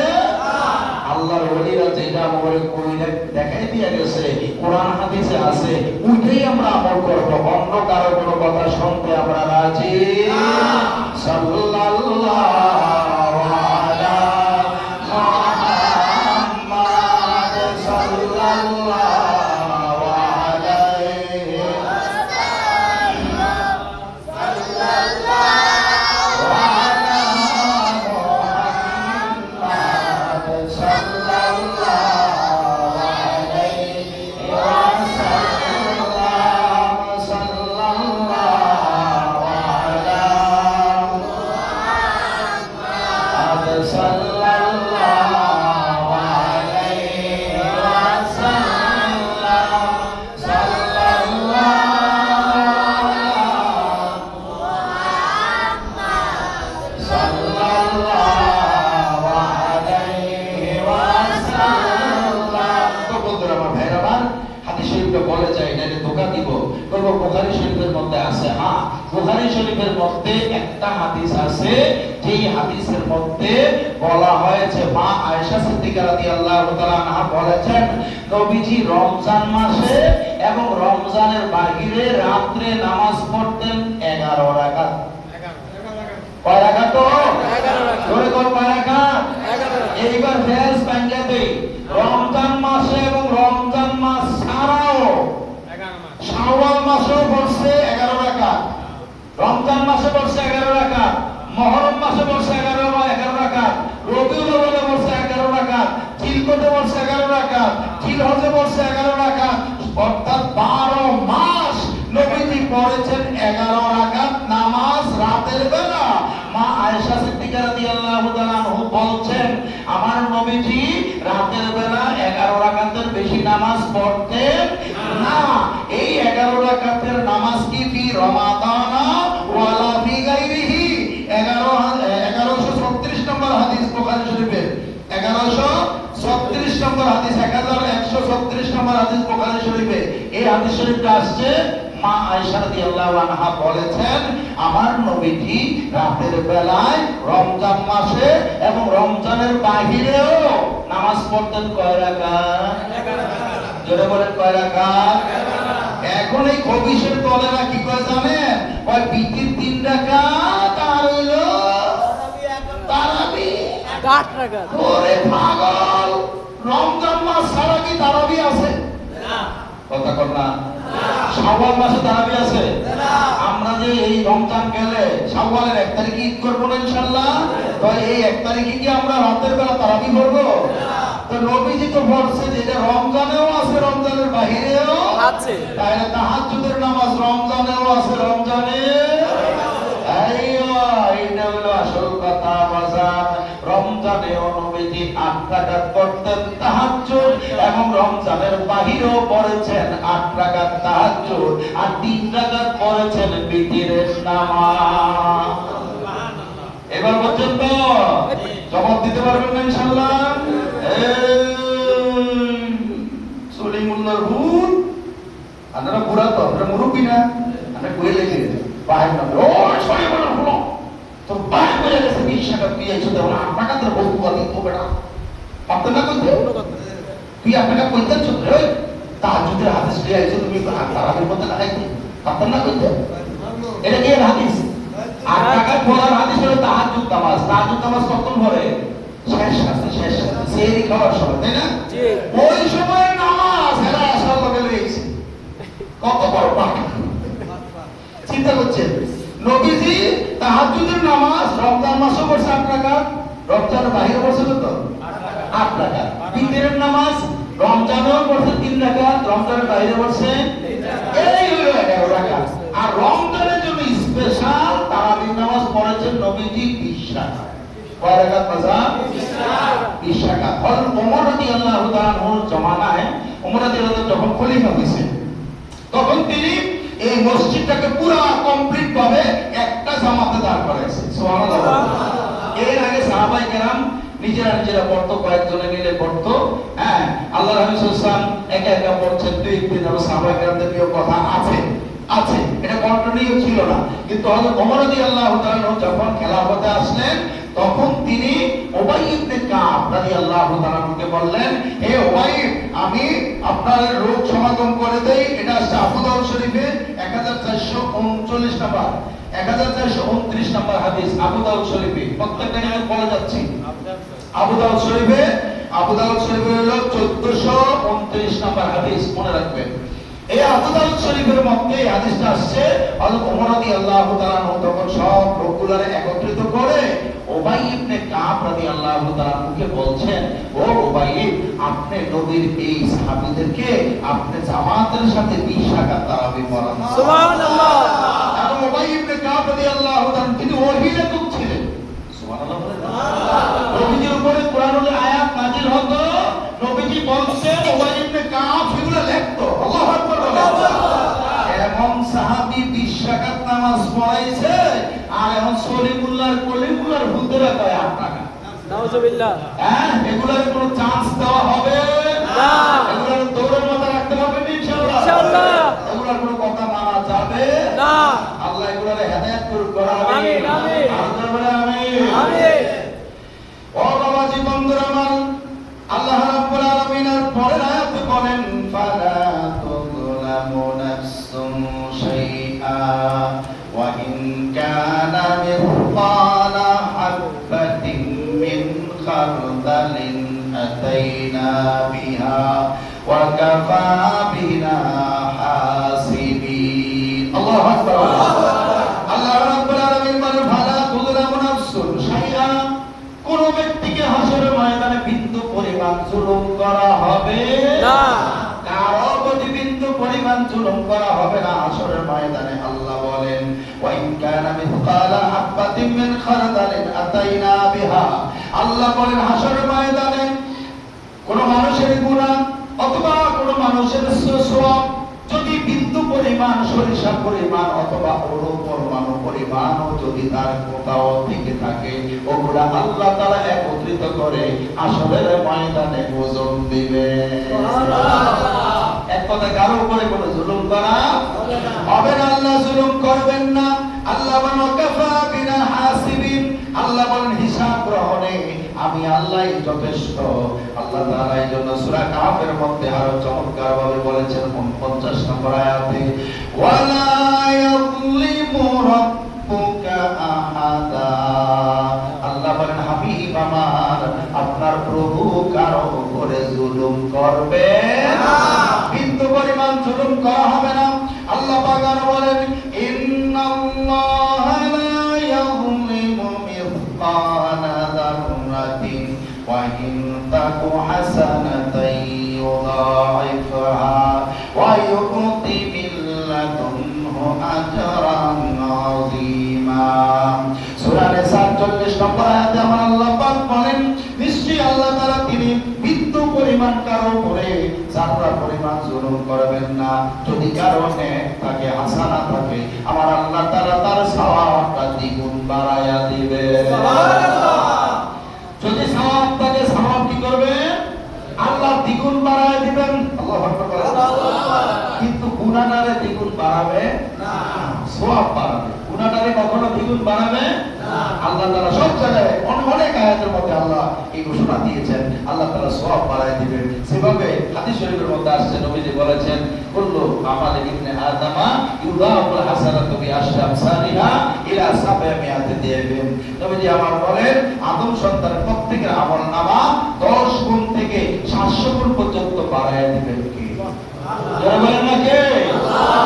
আল্লাহর ওলিরা যেটা আমাদের কইলে দেখাই দিয়ে গেছে, কোরআন হাদিসে আছে, ওইটাই আমরা আমল করব, অন্য কারো কোনো কথা শুনতে আমরা রাজি না। সাল্লাল্লাহু আলা মুহাম্মাদ সাল্লাল্লাহু আলাইহি ওয়াসাল্লাম সাল্লাল্লাহু আলা মুহাম্মাদ সাল্লাল্লাহু আলাইহি ওয়াসাল্লাম সাল্লাল্লাহু আলা মুহাম্মাদ সাল্লাল্লাহু আলাইহি ওয়াসাল্লাম সাল্লাল্লাহু আলাইহি ওয়াসাল্লাম। তো বন্ধুরা আমার, ভাইরা আমার, হাদিস শরীফটা বলে যায় না, এটা ধোঁকা দিব। বলবো বুখারী শরীফের মধ্যে আছে। হ্যাঁ, বুখারী শরীফের মধ্যে একটা হাদিস আছে, যেই হাদিসের মধ্যে বলা হয়েছে মা আয়েশা সিদ্দিকা রাদিয়াল্লাহু তাআলা আনহা বলেছেন, নবীজি রমজান মাসে এবং রমজানের বাহিরে রাত্রে নামাজ পড়তেন 11 রাকাত। কয় রাকাত? 11 রাকাত। জোরে কর, কয় রাকাত? 11 রাকাত। এইবার ফেজ ভাঙিয়ে দেই, রমজান মাসে এবং রমজান মাস ছাড়াও শাওয়াল মাসেও পড়ছে 11 রাকাত, রমজান মাসে পড়ছে 11 রাকাত, মুহররম মাসে পড়ছে 11 রাকাত, রবিউল আউয়ালে পড়ছে 11 রাকাত, জিলকদে পড়ছে 11 রাকাত, জিলহজে পড়ছে 11 রাকাত, অর্থাৎ 12 মাস নবীজি পড়েছেন 11 রাকাত নামাজ রাতের বেলা। মা আয়েশা সিদ্দিকা রাদিয়াল্লাহু তাআলা আনহা বলছেন, আমার নবীজি রাতের বেলা 11 রাকাতের বেশি নামাজ পড়তেন না। এই 11 রাকাতের নামাজ কি ফি রমাদানা ওয়ালা ফি গায়রিহি? 1136 নম্বর হাদিস বুখারী শরীফের, 1136 নম্বর হাদিস, 1136 নম্বর হাদিস বুখারী শরীফে। এই হাদিস শরীফটা আসছে, মা আয়েশা রাদিয়াল্লাহু আনহা বলেছেন, আমার নবীজি রাতের বেলায় রমজান মাসে এবং রমজানের বাহিরেও নামাজ পড়তেন কয় রাকাত? জোরে বলেন, কয় রাকাত? এখন এই খবিশের দলেরা কি করে জানেন? কয় বিতির 3 রাকাত আর হইলো তারাবি 8 রাকাত। ওরে পাগল, রমজান মাস ছাড়া কি তারাবি আছে? কথা কর না। শাওয়াল মাসে তারাবি আছে? আমরা যে এই রমজান গেলে শাওয়ালের 1 তারিখে ঈদ করবো না ইনশাআল্লাহ, তো এই 1 তারিখে কি আমরা রাতের বেলা তারাবি করবো? তো নবীজি তো বলছে যে এটা রমজানেও আছে, রমজানের বাহিরেও আছে। তাহলে তাহাজ্জুদের নামাজ রমজানেও আছে, রমজানে এইটা হলো আসল কথা। বাজার রমজানেও নবীজি 8 রাকাত পড়তেন তাহাজ্জুদ, এবং রমজানের বাহিরেও পড়েছেন 8 রাকাত তাহাজ্জুদ, আর 3 রাকাত পড়েছেন বিতিরের নামাজ। এবার পর্যন্ত জবাব দিতে পারবেন না ইনশাআল্লাহ? সলিমুল্লাহর ভূত, আপনারা বুড়া তো, আপনারা মুরব্বী না, আমরা কয়ে লেগে বাহির না, ও সলিমুল্লাহর ভূত তো বাহির করে গেছে 20 টাকা দিয়েছো, তখন আপনাকে তো বহু কথা দিত বেটা, পারতেন না করতে? তুই আপনাকে কইতেন ছোট তাহাজ্জুদের হাদিস দিয়ে আইছো, তুমি তারাবির মধ্যে লাগাইতে পারতেন না করতে? এটা কি হাদিস? 8 টাকা পড়ার হাদিস হলো তাহাজ্জুদ নামাজ। তাহাজ্জুদ নামাজ কখন পড়ে? শেষ সেহরি খাওয়ার সময়, তাই না? ওই সময় নামাজ এরা আসার লগে লেগেছে কত বড় পাপ! চিন্তা করছেন, নবীজি তাহাজ্জুদের নামাজ রমজান মাসে পড়ছে 8 রাকাত, রমজানের বাইরে পড়ছে কত? 8 রাকাত। বিতরের নামাজ রমজানেও পড়ছে 3 রাকাত, রমজানের বাইরে পড়ছে এই হলো 11 রাকাত। আর রমজানের জন্য স্পেশাল তারাবির নামাজ পড়েছেন নবীজি 20 রাকাত। কয় রাকাত মাসাব? 20 রাকাত। হযরত ওমর রাদিয়াল্লাহু তাআলা আনহুর জামানায় ওমর রাদিয়াল্লাহু যখন খলিফা হয়েছে, তখন তিনি এই মসজিদটাকে পুরো কমপ্লিট ভাবে একটা জামাতে দাঁড় করাইছে। সুবহানাল্লাহ। এর আগে সাহাবায়ে কেরাম নিজেরা পড়তো, কয়েকজনে মিলে পড়তো। হ্যাঁ, আল্লাহ রাসূল সাল্লাল্লাহু আলাইহি ওয়াসাল্লাম একা একা পড়ছেন, দুই তিন জন সাহাবায়ে কেরামদের প্রিয় কথা আছে, এটা কন্টিনিউ ছিল না। কিন্তু হযরত ওমর রাদিয়াল্লাহু তাআলা যখন খেলাফতে আসলেন, তখন তিনি উবাই ইবনে কাব রাদিয়াল্লাহু তাআলাকে বললেন, হে উবাই, আমি আপনার রোগ সমাগম করে দেই। এটা আছে আবু দাউদ শরীফে 1439 নম্বর, 1429 নম্বর হাদিস আবু দাউদ শরীফে। প্রত্যেকটা নিয়ে বলে যাচ্ছি। আবু দাউদ শরীফে হলো 1429 নম্বর হাদিস, মনে রাখবেন। এই আবু দাউদ শরীফের মধ্যে এই হাদিসটা আসছে, হযরত ওমর রাদিয়াল্লাহু তাআলা তখন সব লোকগুলোরে একত্রিত করে উবাই ইবনে কাব রাদিয়াল্লাহু তাআলাকে বলছেন, ও উবাই, আপনি নবীর এই সাহাবীদেরকে আপনি জামাতের সাথে 20 রাকাত তারাবি পড়ান। সুবহানাল্লাহ। আর উবাই ইবনে কাব রাদিয়াল্লাহু তাআলা তিনি ওহী লেখক ছিলেন। সুবহানাল্লাহ। নবীজির উপরে কোরআনের আয়াত নাযিল হতো, নবীজি বলছেন উবাই ইবনে কাব সেগুলো লিখতো। আল্লাহু আকবার। এমন সাহাবী 20 রাকাত নামাজ পড়াইছে, আর এখন কলিমুল্লাহর হুজুরা কয় 8 রাকাত। নাউজুবিল্লাহ। হ্যাঁ, এগুলোর কোনো চান্স দেওয়া হবে না। এগুলোর দৌড়ের মতো রাখতে হবে ইনশাআল্লাহ। ইনশাআল্লাহ। এগুলোর কোনো কথা মানা যাবে না। আল্লাহ এগুলোর হেদায়েত করুক। আমিন, আমিন। আমিন। আমিন। ও বাবাজি, বন্ধুরা আমার, আল্লাহ রাব্বুল আলামিনের পরের আয়াতে বলেন, ফালা তুযলামু নাফসুন শাইআ ওয়া ইন কানা মিসকালা হাববাতিন মিন খারদালিন আতাইনা বিহা ওয়া কাফা বিনা হাসিবিন। আল্লাহু আকবার। আল্লাহ রাব্বুল আলামিন বলেন, ফালা তুযলামু নাফসুন শাইআ, কোন ব্যক্তিকে হাসরের ময়দানে বিন্দু পরিমাণ জুলুম করা হবে না। কারো প্রতি বিন্দু পরিমাণ জুলুম করা হবে না হাসরের ময়দানে। আল্লাহ বলেন, ওয়া ইন কানা মিসকালা হাববাতিন মিন খারদালিন আতাইনা বিহা। আল্লাহ বলেন, হাসরের ময়দানে কোন মানুষের গুনাহ অথবা কোন মানুষের সওয়াব যদি বিন্দু পরিমাণ, সরিষা পরিমাণ অথবা অণু পরমাণু পরিমাণও যদি তার কোথাও থেকে থাকে, ওগুলা আল্লাহ তাআলা একত্রিত করে আসলের ময়দানে ওজন দিবে। এক কথা, কারো উপরে কোনো জুলুম করা হবে না। আল্লাহ জুলুম করবেন না। আল্লাহ বলেন, কাফা বিনা হাসিবিন। আল্লাহ বলেন, হিসাব গ্রহণে আমি আল্লাহই যথেষ্ট। আল্লাহ তাআলা এই জন্য সূরা কাফের মধ্যে আরো চমৎকার ভাবে বলেছেন 49 নম্বর আয়াতে, ওয়ালা ইয়াযলিমু রাব্বুকা আহাদা। আল্লাহ বলেন, হাবিব আমার, আপনার প্রভু কারো উপরে জুলুম করবে না, বিন্দু পরিমাণ জুলুম করা হবে না। আল্লাহ পাক আরো বলেন, ইন্নাল্লাহা লা ইয়াযলিমু মিসকালা যাররাতিন ওয়া ইন তাকু হাসানাতান ইউদাইফহা ওয়া ইউতি মিন লাদুনহু আজরান আযীমা। সূরা নিসা 40 নম্বর আয়াতে আমার আল্লাহ পাক বলেন, নিশ্চয়ই আল্লাহ তাআলা তিনি বিন্দু পরিমাণ কারো উপরে যারা পরিমাণ জুলুম করবেন না। যদি কারো নেক থাকে, হাসানা থাকে, আমার আল্লাহ তাআলা তার সওয়াবটা দ্বিগুণ বাড়ায়া দিবে। সুবহানাল্লাহ। যদি সওয়াব থাকে, সওয়াব কি করবে? আল্লাহ দ্বিগুণ বাড়ায়া দিবেন। আল্লাহু আকবার। কিন্তু গুনাহটারে দ্বিগুণ বাড়াবে না, সওয়াব বাড়াবে। গুনাহটারে কখনো দ্বিগুণ বাড়াবে না। আল্লাহ তাআলা সব জায়গায় অনেক আয়াতের মধ্যে আল্লাহ এই ঘোষণা দিয়েছেন, আল্লাহ তাআলা সওয়াব বাড়ায় দিবেন। সেভাবে হাদিস শরীফের মধ্যে আসছে, নবীজি বলেছেন, কুল্লু আমালি ইবনে আদামা ইউদাউল হাসানাতু বিআশরি আমসালিহা ইলা 700 দিরহাম। নবীজি আমার বলেন, আদম সন্তানের প্রত্যেকের আমলনামা 10 গুণ থেকে 700 গুণ পর্যন্ত বাড়ায় দিবেন। কে? যারা বলেন না কে? আল্লাহ।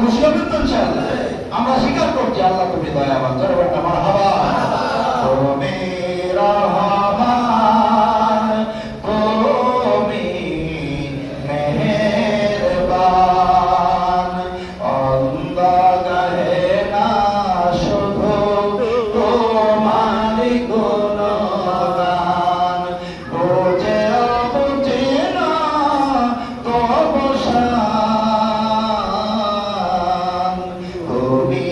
খুশি হবেন তো ইনশাআল্লাহ? আমরা স্বীকার করছি আল্লাহ তুমি দয়াবান। জোরে বলেন না মারহাবা। তুমি রহমান, তুমি মেহেরবান, অন্ধকারে না শুধু তোমারই গুণগান, বুঝেও বুঝি না তবু শান। তুমি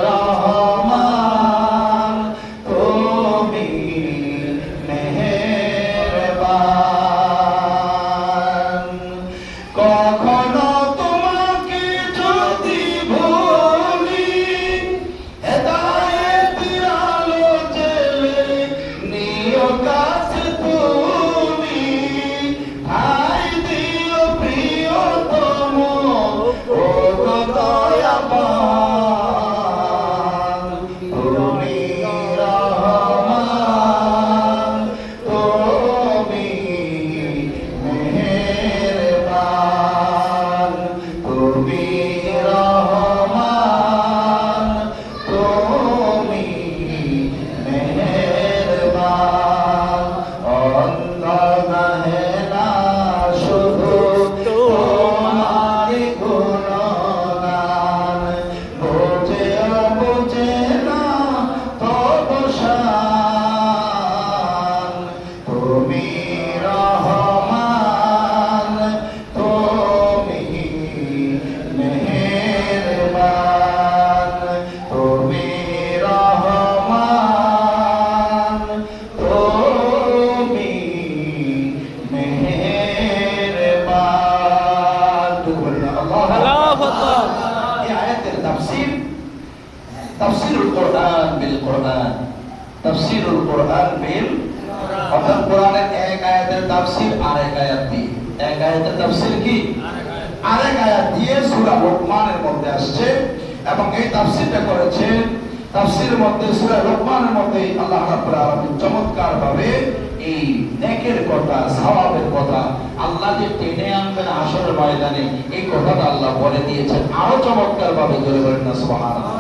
রহমান, তুমি মেহেরবান, কখনো তোমাকে যদি ভুলি, হেদায়েতের আলো জ্বেলে নিও কাছে তুমি, ভাই দিও প্রিয়তম ও গো দয়াবান। তুমি রহমান, তুমি মেহেরবান, তুমি রহমান, তুমি মেহেরবান, অন্ধকারে না শুধু তোমারই গুণগান, বুঝেও বুঝে না তবু শান। তুমি রহমান, তুমি মেহেরবান, তুমি রহমান, তুমি মেহেরবান। আল্লাহু আকবার। এই আয়াতের তাফসীর, তাফসীরুল কোরআন বিল কোরআন, তাফসীরুল কোরআন বিল, অর্থাৎ কোরআনের এক আয়াতের তাফসীর আরেক আয়াত দিয়ে। এক আয়াতের তাফসীর কি? আরেক আয়াত দিয়ে সূরা লোকমানের মধ্যে আসছে এবং এই তাফসীরটা করেছেন তাফসীরের মধ্যে সূরা লোকমানের মধ্যে আল্লাহ রাব্বুল আলামিন চমৎকার ভাবে এই নেকের কথা, সওয়াবের কথা, আল্লাহ যে টেনে আনবেন হাশরের ময়দানে, এই কথাটা আল্লাহ বলে দিয়েছেন আরো চমৎকার ভাবে। জোরে বলেন না সুবহানাল্লাহ।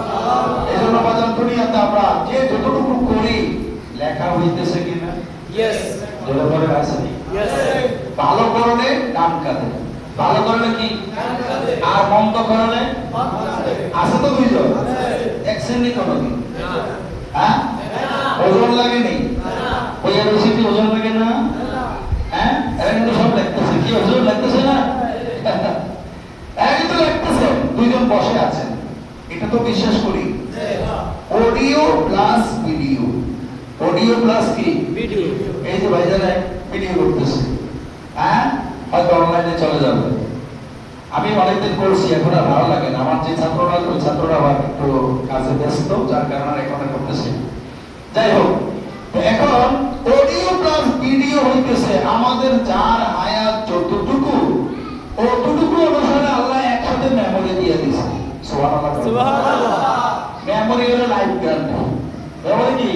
এজন্য বাজার দুনিয়াতে আমরা যে যতটুকু করি লেখা হইতেছে কিনা? Yes. জোরে বলেন আছে। Yes. ভালো করলে ডান কাঁধে, ভালো করলে কি আর মন্দ করলে আছে তো দুইজন, এক শ্রেণী কোনো দিন, হ্যাঁ ওজন লাগে নেই, ওই বেশি ওজন লাগে না, হ্যাঁ এরা কিন্তু সব লাগতেছে, কি ওজন লাগতেছে না? এরা কিন্তু লাগতেছে। দুইজন বসে আছেন, এটা তো বিশ্বাস করি। Audio plus video, audio plus কি ভিডিও। এই যে ভাইজান ভিডিও করতেছে, হ্যাঁ হয়তো অনলাইনে চলে যাবে। আমি অনেকদিন করছি, এখন আর ভালো লাগে না। আমার যে ছাত্ররা, ওই ছাত্ররা আবার একটু কাজে ব্যস্ত, যার কারণে এখন আর করতেছি। যাই হোক, এখন অডিও প্লাস ভিডিও হইতেছে আমাদের যার হায়াত যতটুকু, অতটুকু অনুসারে আল্লাহ একসাথে মেমোরি দিয়ে দিয়েছে। সুবহানাল্লাহ, সুবহানাল্লাহ। মেমোরি হলো লাইফ গ্যারান্টি। মেমোরি কি?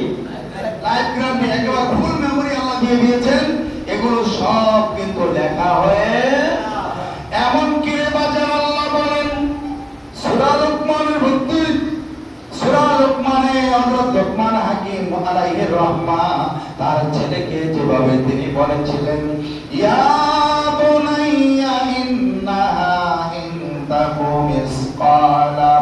লাইফ গ্যারান্টি, একেবারে ফুল মেমোরি আল্লাহ দিয়ে দিয়েছেন। এগুলো সব কিন্তু লেখা হয়ে, এমন কি রে বাজার আল্লাহ বলেন সূরা লোকমানের মধ্যে, সূরা লোকমানে হযরত লোকমান হাকিম আলাইহির রাহমা তার ছেলেকে যেভাবে তিনি বলেছিলেন, ইয়া বুনাইয়া ইন্নাহা ইন তাকু মিসকালা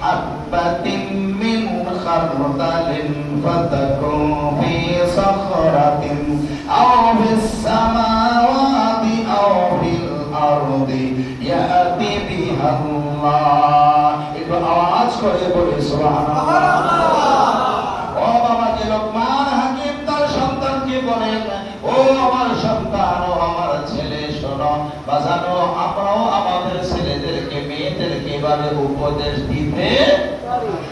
হাববাতিন মিন খারদালিন ফাতাকুন ফি সাখরাতিন আও ফিস সামাওয়াতি আও ফিল আরদি ইয়াতি বিহাল্লাহ। একটু আওয়াজ করে বলে সুবহানাল্লাহ। ও বাবা, যে লোকমান হাকিম তার সন্তানকে বলেন, ও আমার সন্তান, ও আমার ছেলে, শোনো বাজানো, আমরাও আমাদের ছেলেদেরকে মেয়েদেরকে এভাবে উপদেশ দিতে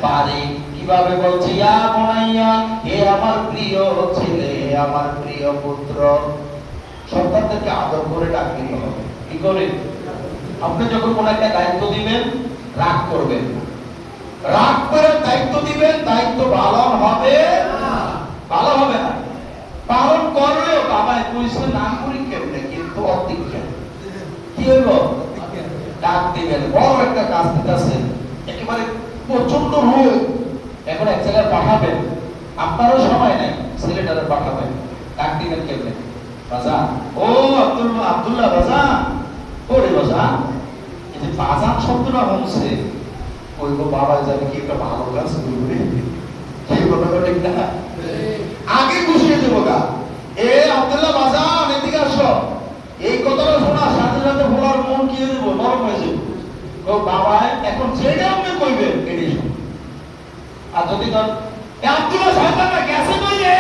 পারি। কিভাবে বলছি? ইয়া বুনাইয়া, হে আমার প্রিয় ছেলে, হে আমার প্রিয় পুত্র। সন্তানদেরকে আদর করে ডাক দিতে হবে। কি করে? আপনি যখন কোন একটা দায়িত্ব দিবেন, রাগ করবেন, রাগ করে দায়িত্ব দিবেন, দায়িত্ব পালন হবে ভালো হবে না। পালন করলেও বাবা কইছে না করি কেমনে, কিন্তু অতিজ্ঞান কি হইব? ডাক দিবেন, বড় একটা কাজ দিতেছেন, একেবারে প্রচন্ড রোদ, এখন এক জায়গায় পাঠাবেন, আপনারও সময় নেই, ছেলেটারে পাঠাবেন, ডাক দিবেন কেমনে? বাজান, ও আব্দুল্লাহ বাজান, ওরে বাজান, এই যে বাজান শব্দটা হচ্ছে ওই তো বাবা যাবে কি একটা ভালো কাজ করবে, সেই কথাটা ঠিক না? আগে গুছিয়ে দেবো গা, এ আব্দুল্লাহ বাজান এদিকে আসো, এই কথাটা শোনা সাথে সাথে বলার মন কি হয়ে যাবো, নরম হয়ে যাবো। ও বাবা এখন যেটা আপনি কইবেন এটাই শোন। আর যদি ধর আব্দুল্লাহ শয়তানটা গেছে কইলে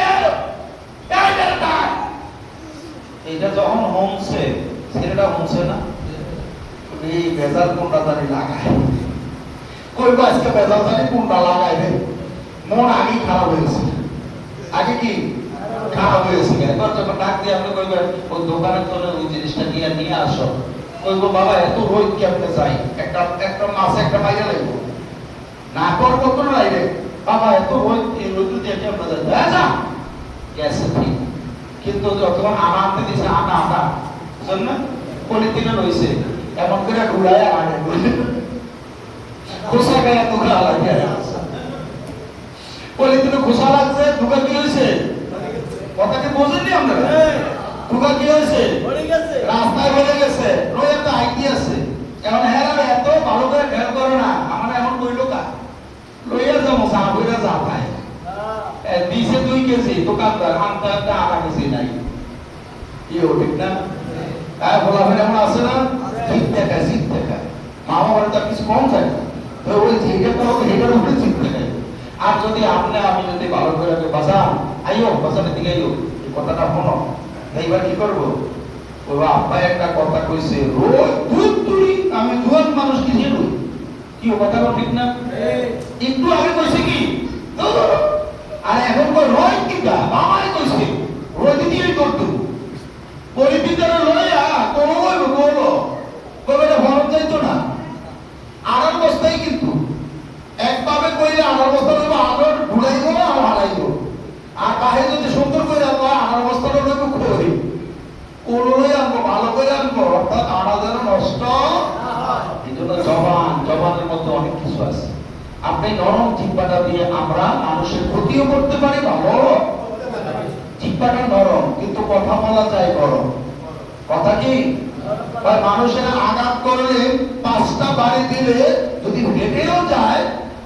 এইটা যখন হোমছে, ছেলেটা হোমছে না, এই বেজাল কোনটা জানি লাগায়, কইবো আজকে বেজাল জানি কোনটা লাগাইবে, মন আগেই খারাপ হয়েছে, আগে কি খারাপ হয়েছে। এবার যখন ডাক দিয়ে আপনি কইবেন ওই দোকানের জন্য ওই জিনিসটা নিয়ে আসো, কইবো বাবা এত রোদ কেমনে যাই, একটা মাছ একটা বাইরে লাগবো না করবো তো লাইলে, বাবা এত রোদ, এই রোদ দিয়ে কেমনে যাই, হ্যাঁ যা গেছে ঠিক। কিন্তু যখন আনা আনতে দিছে, আনা বুঝলেন না, পলিথিনে রয়েছে এমন করে ঘুরায় আনে খোসা গায়ে দুঘা লাগে, পলিথিনে খোসা লাগছে, দুঘা কি হয়েছে কথাকে বোঝেননি আপনারা, দুঘা কি হয়েছে রাস্তায় বেড়ে গেছে, রয়ে তো আইটি আছে। এখন হ্যাঁ এত ভালো করে খেয়াল করে না, আমার এমন কইলো কা লইয়া যাবো চা বইরা যা ভাই দিছে 2 কেজি, দোকানদার আনতে আনতে আধা কেজি নাই, কি ও ঠিক না? হ্যাঁ বলা হয় এমন আছে না, ঠিক দেখা মা বাবার তো কিছু কম যায় তো ওই যেটা তো এটার উপরে ঠিক থাকে। আর যদি আপনি আমি যদি ভালো করে বাজান আইও, বাজানের দিকে আইও, এই কথাটা শোনো, এইবার কি করবো, ও আব্বা একটা কথা কইছে, রোজ দুধ তুই আমি জোয়ান মানুষ কি ছিল, কি ও কথাটা ঠিক না? একটু আগে কইছে কি আর এখন কই রয় কিটা, বাবাই কইছে রোজ দিয়েই করতো, পরিপিতারা লইয়া কোনো বলবো কবেটা ফরজ যাইতো না, আড়ার বস্তায় কিন্তু একভাবে কইলে আড়ার বস্তা লইব, আড়ার ঢুলাইব আর হারাইব, আর বাহে যদি সুন্দর করে আনবো আড়ার বস্তাটা লইব করি কোলোই আনবো, ভালো করে আনবো, অর্থাৎ আড়া যেন নষ্ট। এই জন্য জবানের মধ্যে অনেক কিছু আছে। আপনি নরম জিহ্বাটা দিয়ে আমরা মানুষের ক্ষতিও করতে পারি, ভালো জিহ্বাটা নরম কিন্তু কথা বলা যায় গরম, কথা কি মানুষের আঘাত করলে 5টা বাড়ি দিলে যদি হেঁটেও যায়,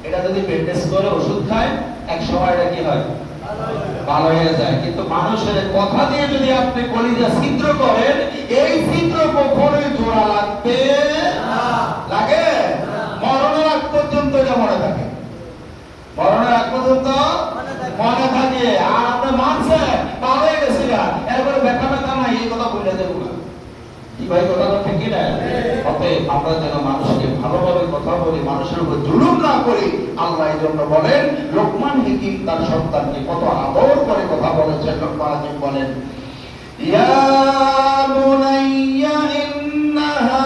এটা যদি ব্যান্ডেজ করে ওষুধ খায় এক সময় এটা কি হয়, ভালো হয়ে যায়। কিন্তু মানুষের কথা দিয়ে যদি আপনি কলিজা ছিদ্র করেন, এই ছিদ্র কখনোই জোড়া লাগবে লাগে মরণের আগ পর্যন্ত, এটা মনে থাকে, মরণের আগ পর্যন্ত মনে থাকে। আর আপনি মানছেন ভালো হয়ে গেছে, এরপরে ব্যথা নাই, এই কথা বলে দেবো না, কি ভাই কথাটা ঠিক না? অতএব আমরা যেন মানুষকে ভালোভাবে কথা বলি, মানুষের উপর জুলুম না করি। আল্লাহ এই জন্য বলেন, লোকমান হাকিম তার সন্তানকে কত আদর করে কথা বলেছেন। লোকমান হাকিম বলেন, ইয়া বুনাইয়া ইন্নাহা